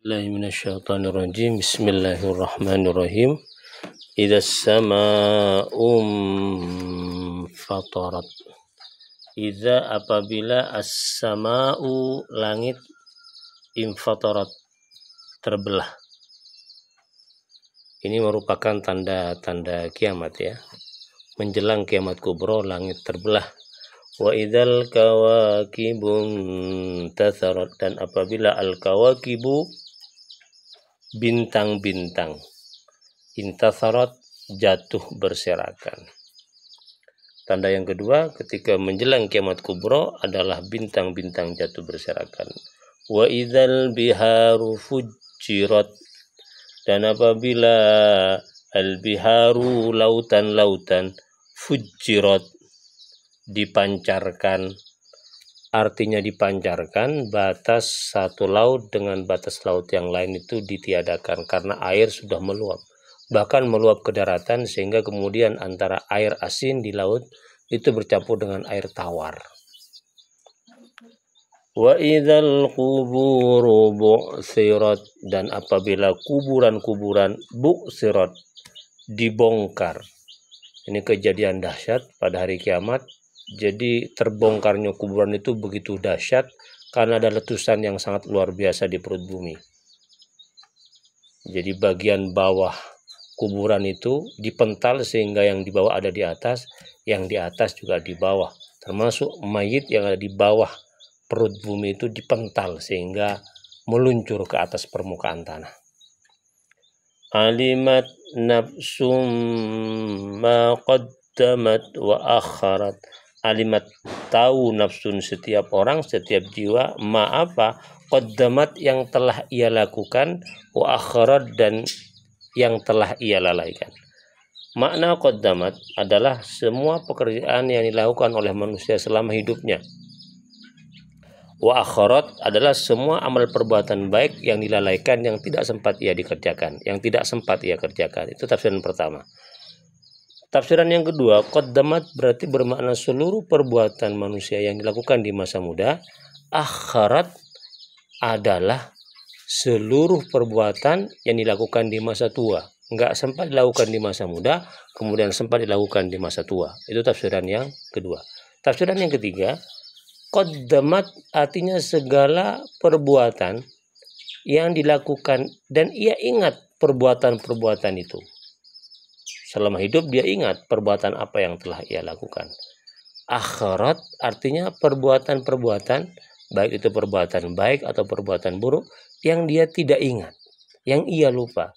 Billahi minasyaitonirrajim. Bismillahirrahmanirrahim. Idza as-samaa'u fatarat. Idza apabila as-samaa'u langit infatarat terbelah. Ini merupakan tanda-tanda kiamat ya. Menjelang kiamat kubra langit terbelah. Wa idzal kawakibun tatharat, dan apabila al-kawakibu bintang-bintang intatharat jatuh berserakan. Tanda yang kedua ketika menjelang kiamat kubra adalah bintang-bintang jatuh berserakan. Wa idzal biharu fujirat, dan apabila al-biharu lautan-lautan fujirat dipancarkan, artinya dipancarkan, batas satu laut dengan batas laut yang lain itu ditiadakan karena air sudah meluap, bahkan meluap ke daratan sehingga kemudian antara air asin di laut itu bercampur dengan air tawar. Wa idzal quburu bu'sirat, dan apabila kuburan-kuburan bu'sirat dibongkar. Ini kejadian dahsyat pada hari kiamat. Jadi terbongkarnya kuburan itu begitu dahsyat karena ada letusan yang sangat luar biasa di perut bumi. Jadi bagian bawah kuburan itu dipental sehingga yang di bawah ada di atas, yang di atas juga di bawah. Termasuk mayit yang ada di bawah perut bumi itu dipental sehingga meluncur ke atas permukaan tanah. Alimat nafsum ma qaddamat wa akharat. Alimat tahu nafsun setiap orang, setiap jiwa, ma apa qaddamat yang telah ia lakukan, wa akharat dan yang telah ia lalaikan. Makna qaddamat adalah semua pekerjaan yang dilakukan oleh manusia selama hidupnya. Wa akharat adalah semua amal perbuatan baik yang dilalaikan, yang tidak sempat ia dikerjakan, yang tidak sempat ia kerjakan. Itu tafsiran pertama. Tafsiran yang kedua, qaddamat berarti bermakna seluruh perbuatan manusia yang dilakukan di masa muda. Akharat adalah seluruh perbuatan yang dilakukan di masa tua. Enggak sempat dilakukan di masa muda, kemudian sempat dilakukan di masa tua. Itu tafsiran yang kedua. Tafsiran yang ketiga, qaddamat artinya segala perbuatan yang dilakukan dan ia ingat perbuatan-perbuatan itu. Selama hidup dia ingat perbuatan apa yang telah ia lakukan. Akhirat artinya perbuatan-perbuatan, baik itu perbuatan baik atau perbuatan buruk, yang dia tidak ingat, yang ia lupa.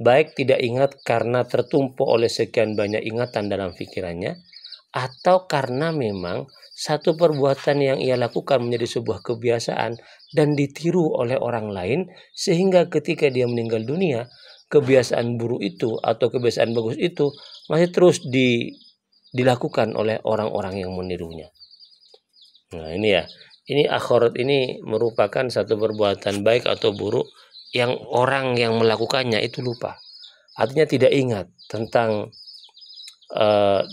Baik tidak ingat karena tertumpuk oleh sekian banyak ingatan dalam pikirannya, atau karena memang satu perbuatan yang ia lakukan menjadi sebuah kebiasaan dan ditiru oleh orang lain, sehingga ketika dia meninggal dunia, kebiasaan buruk itu atau kebiasaan bagus itu masih terus dilakukan oleh orang-orang yang menirunya. Nah ini ya, ini akhirat ini merupakan satu perbuatan baik atau buruk yang orang yang melakukannya itu lupa. Artinya tidak ingat tentang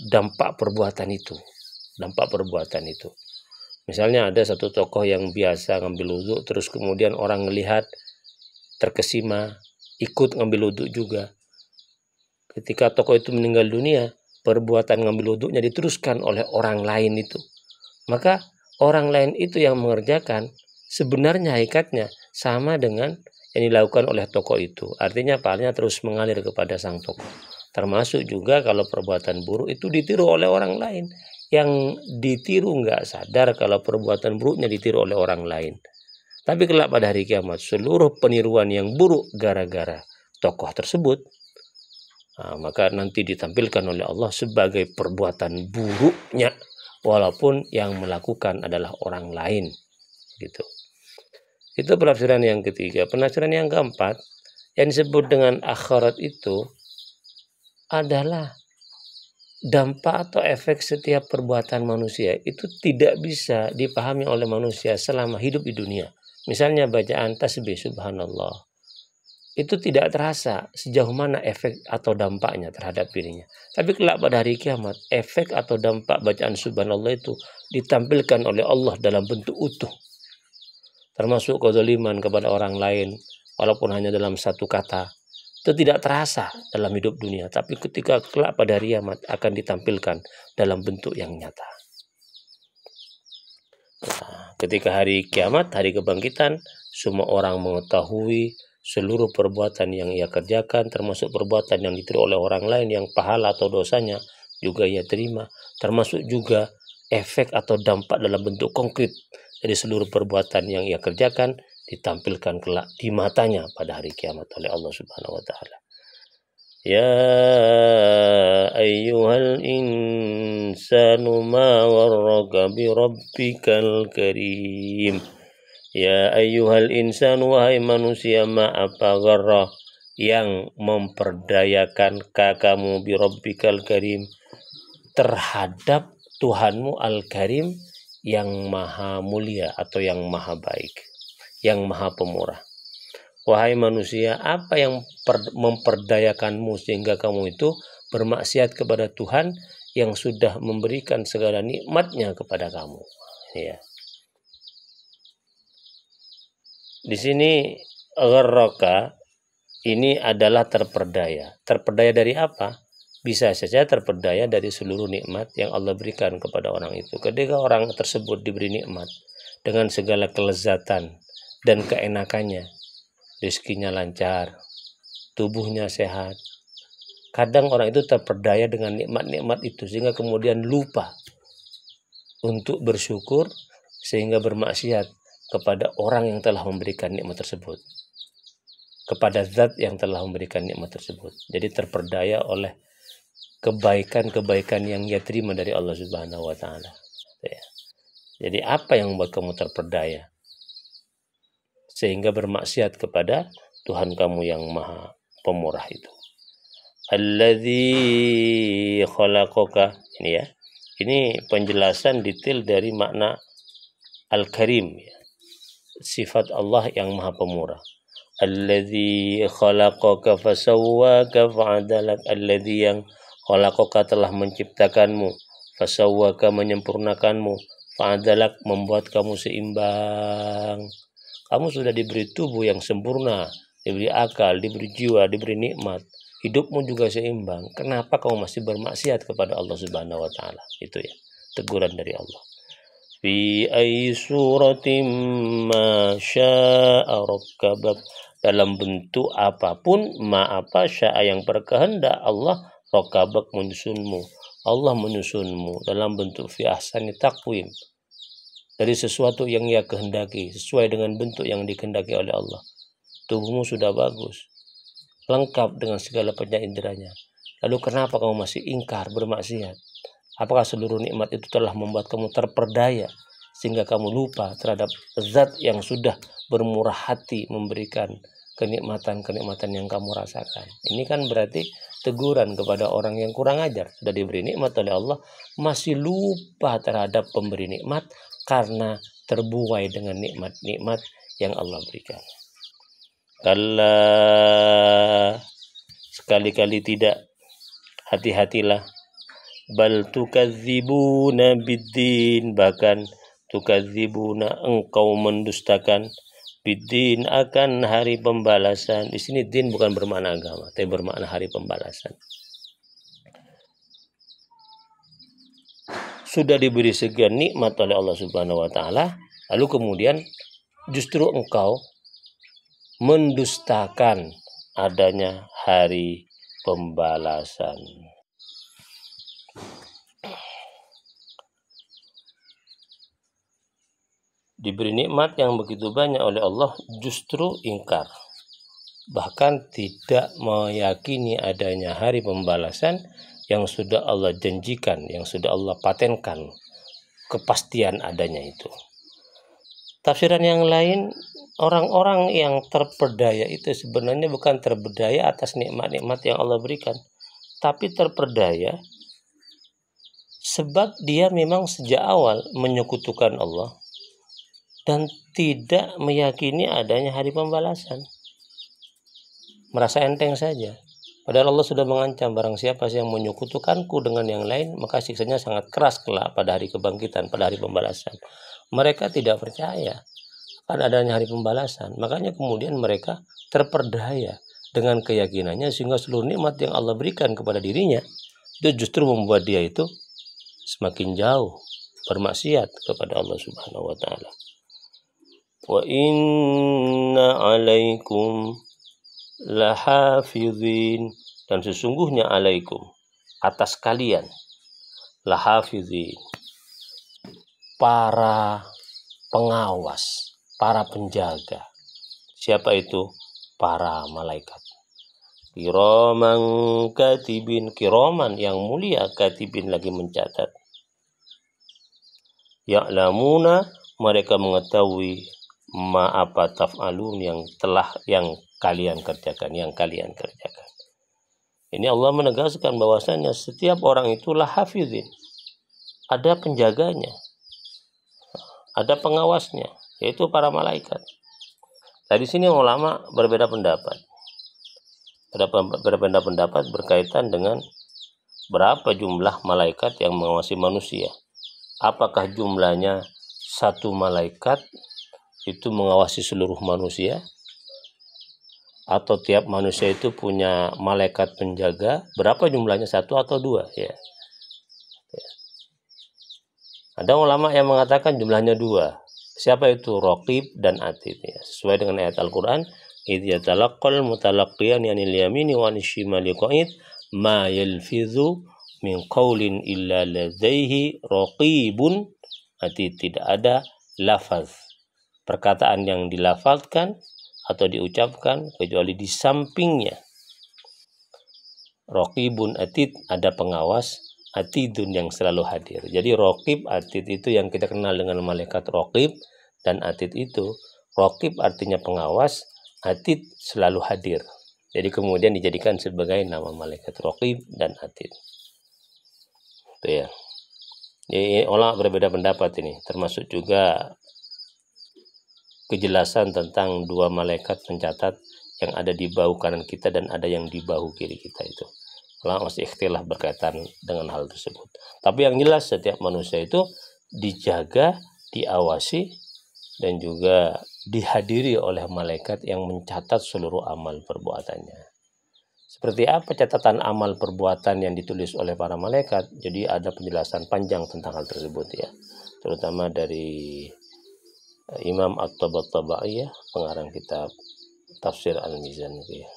dampak perbuatan itu. Misalnya ada satu tokoh yang biasa ngambil wudhu, terus kemudian orang melihat terkesima, ikut ngambil wudhu juga. Ketika tokoh itu meninggal dunia, perbuatan ngambil wudhunya diteruskan oleh orang lain itu. Maka orang lain itu yang mengerjakan sebenarnya hakikatnya sama dengan yang dilakukan oleh tokoh itu. Artinya pahalanya terus mengalir kepada sang tokoh. Termasuk juga kalau perbuatan buruk itu ditiru oleh orang lain. Yang ditiru nggak sadar kalau perbuatan buruknya ditiru oleh orang lain. Tapi kelak pada hari kiamat, seluruh peniruan yang buruk gara-gara tokoh tersebut, maka nanti ditampilkan oleh Allah sebagai perbuatan buruknya, walaupun yang melakukan adalah orang lain. Gitu. Itu penafsiran yang ketiga. Penafsiran yang keempat, yang disebut dengan akhirat itu adalah dampak atau efek setiap perbuatan manusia itu tidak bisa dipahami oleh manusia selama hidup di dunia. Misalnya bacaan tasbih subhanallah, itu tidak terasa sejauh mana efek atau dampaknya terhadap dirinya. Tapi kelak pada hari kiamat, efek atau dampak bacaan subhanallah itu ditampilkan oleh Allah dalam bentuk utuh. Termasuk kezaliman kepada orang lain, walaupun hanya dalam satu kata, itu tidak terasa dalam hidup dunia, tapi ketika kelak pada hari kiamat akan ditampilkan dalam bentuk yang nyata. Nah, ketika hari kiamat, hari kebangkitan, semua orang mengetahui seluruh perbuatan yang ia kerjakan, termasuk perbuatan yang ditiru oleh orang lain yang pahala atau dosanya juga ia terima, termasuk juga efek atau dampak dalam bentuk konkret dari seluruh perbuatan yang ia kerjakan ditampilkan kelak di matanya pada hari kiamat oleh Allah Subhanahu wa taala. Ya ayyuhal insanu ma warraka bi rabbikal karim. Ya ayyuhal insanu, wahai manusia, ma apa gharra yang memperdayakan kamu bi rabbikal karim terhadap Tuhanmu al-karim yang maha mulia atau yang maha baik, yang maha pemurah. Wahai manusia, apa yang memperdayakanmu sehingga kamu itu bermaksiat kepada Tuhan yang sudah memberikan segala nikmatnya kepada kamu? Ya. Di sini gharraka ini adalah terperdaya. Terperdaya dari apa? Bisa saja terperdaya dari seluruh nikmat yang Allah berikan kepada orang itu. Ketika orang tersebut diberi nikmat dengan segala kelezatan dan keenakannya, rezekinya lancar, tubuhnya sehat, kadang orang itu terperdaya dengan nikmat-nikmat itu sehingga kemudian lupa untuk bersyukur sehingga bermaksiat kepada orang yang telah memberikan nikmat tersebut, kepada zat yang telah memberikan nikmat tersebut. Jadi terperdaya oleh kebaikan-kebaikan yang ia terima dari Allah Subhanahu wa taala. Jadi apa yang membuat kamu terperdaya sehingga bermaksiat kepada Tuhan kamu yang maha pemurah itu? Alladzi khalaqaka, ini ya. Ini penjelasan detail dari makna Al-Karim, ya. Sifat Allah yang maha pemurah. Alladzi khalaqaka fasawwaka fa'adalak. Alladzi yang khalaqaka telah menciptakanmu, fasawwaka menyempurnakanmu, fa'adalak membuat kamu seimbang. Kamu sudah diberi tubuh yang sempurna, diberi akal, diberi jiwa, diberi nikmat. Hidupmu juga seimbang. Kenapa kamu masih bermaksiat kepada Allah Subhanahu wa taala? Itu ya, teguran dari Allah. Fi ayyi suratin ma syaa rakkabak, dalam bentuk apapun, ma apa syaa yang berkehendak Allah, rakkabak menyusunmu. Allah menyusunmu dalam bentuk fi ahsani taqwim, dari sesuatu yang ia kehendaki, sesuai dengan bentuk yang dikehendaki oleh Allah. Tubuhmu sudah bagus, lengkap dengan segala pendengarannya. Lalu kenapa kamu masih ingkar, bermaksiat? Apakah seluruh nikmat itu telah membuat kamu terperdaya sehingga kamu lupa terhadap zat yang sudah bermurah hati memberikan kenikmatan-kenikmatan yang kamu rasakan? Ini kan berarti teguran kepada orang yang kurang ajar. Sudah diberi nikmat oleh Allah, masih lupa terhadap pemberi nikmat karena terbuai dengan nikmat-nikmat yang Allah berikan. Kalla, sekali-kali tidak, hati-hatilah. Bal tukadzibuna biddin, bahkan tukadzibuna, engkau mendustakan, biddin, akan hari pembalasan. Di sini din bukan bermakna agama, tapi bermakna hari pembalasan. Sudah diberi sekian nikmat oleh Allah Subhanahu wa taala, lalu kemudian justru engkau mendustakan adanya hari pembalasan. Diberi nikmat yang begitu banyak oleh Allah, justru ingkar, bahkan tidak meyakini adanya hari pembalasan yang sudah Allah janjikan, yang sudah Allah patenkan kepastian adanya itu. Tafsiran yang lain, orang-orang yang terperdaya itu sebenarnya bukan terperdaya atas nikmat-nikmat yang Allah berikan, tapi terperdaya sebab dia memang sejak awal menyekutukan Allah dan tidak meyakini adanya hari pembalasan. Merasa enteng saja. Padahal Allah sudah mengancam, barang siapa yang menyekutukanku dengan yang lain, maka siksanya sangat keras kelak pada hari kebangkitan, pada hari pembalasan. Mereka tidak percaya. akan adanya hari pembalasan. Makanya kemudian mereka terperdaya dengan keyakinannya, sehingga seluruh nikmat yang Allah berikan kepada dirinya itu justru membuat dia itu semakin jauh bermaksiat kepada Allah Subhanahu wa taala. Wa inna 'alaikum lahafizin, dan sesungguhnya alaikum, atas kalian, lahafizin, para pengawas, para penjaga. Siapa itu? Para malaikat. Kiraman katibin, kiraman yang mulia, katibin lagi mencatat. Ya'lamuna, mereka mengetahui ma apa taf'alun, yang kalian kerjakan. Ini Allah menegaskan bahwasanya setiap orang itulah hafizin, ada penjaganya, ada pengawasnya, yaitu para malaikat. Nah, di sini ulama berbeda pendapat. Berbeda pendapat berkaitan dengan berapa jumlah malaikat yang mengawasi manusia. Apakah jumlahnya satu malaikat itu mengawasi seluruh manusia, atau tiap manusia itu punya malaikat penjaga? Berapa jumlahnya, satu atau dua? Ya. Ada ulama yang mengatakan jumlahnya dua. Siapa itu? Raqib dan Atid, ya. Sesuai dengan ayat Al-Quran, idh yatalaqqal mutalaqqiyan yanil yamini wa nishimali qa'id ma yalfizu min qawlin illa ladaihi raqibun Atid. Tidak ada lafaz, perkataan yang dilafazkan atau diucapkan kecuali di sampingnya Raqibun Atid, ada pengawas, Atidun yang selalu hadir. Jadi Raqib, Atid itu yang kita kenal dengan malaikat Raqib dan Atid itu. Raqib artinya pengawas, Atid selalu hadir. Jadi kemudian dijadikan sebagai nama malaikat Raqib dan Atid. Itu ya. Jadi ulama berbeda pendapat ini, termasuk juga kejelasan tentang dua malaikat pencatat yang ada di bahu kanan kita dan ada yang di bahu kiri kita itu. Ulama masih ikhtilaf berkaitan dengan hal tersebut. Tapi yang jelas setiap manusia itu dijaga, diawasi, dan juga dihadiri oleh malaikat yang mencatat seluruh amal perbuatannya. Seperti apa catatan amal perbuatan yang ditulis oleh para malaikat? Jadi ada penjelasan panjang tentang hal tersebut ya, terutama dari Imam At-Tabatabai, pengarang kitab Tafsir Al-Mizan ya.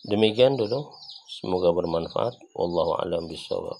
Demikian dulu, semoga bermanfaat. Wallahu a'lam bishawab.